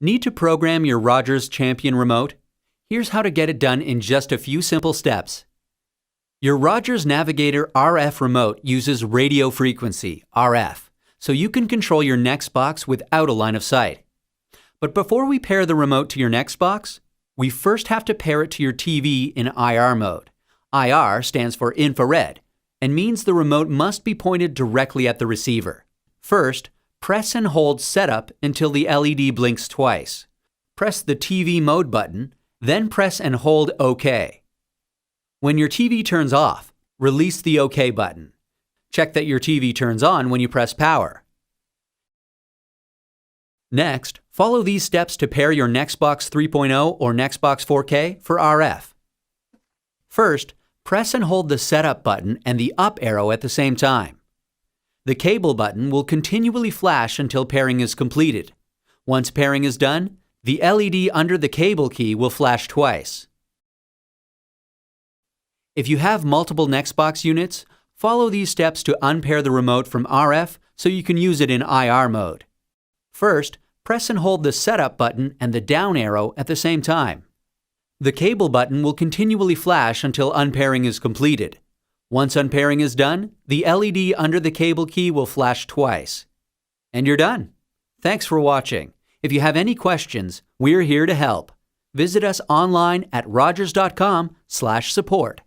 Need to program your Rogers Champion remote? Here's how to get it done in just a few simple steps. Your Rogers Navigator RF remote uses radio frequency, RF, so you can control your Nextbox without a line of sight. But before we pair the remote to your Nextbox, we first have to pair it to your TV in IR mode. IR stands for infrared and means the remote must be pointed directly at the receiver. First, press and hold Setup until the LED blinks twice. Press the TV mode button, then press and hold OK. When your TV turns off, release the OK button. Check that your TV turns on when you press power. Next, follow these steps to pair your Nextbox 3.0 or Nextbox 4K for RF. First, press and hold the Setup button and the up arrow at the same time. The cable button will continually flash until pairing is completed. Once pairing is done, the LED under the cable key will flash twice. If you have multiple Nextbox units, follow these steps to unpair the remote from RF so you can use it in IR mode. First, press and hold the Setup button and the down arrow at the same time. The cable button will continually flash until unpairing is completed. Once unpairing is done, the LED under the cable key will flash twice. And you're done. Thanks for watching. If you have any questions, we're here to help. Visit us online at rogers.com/support.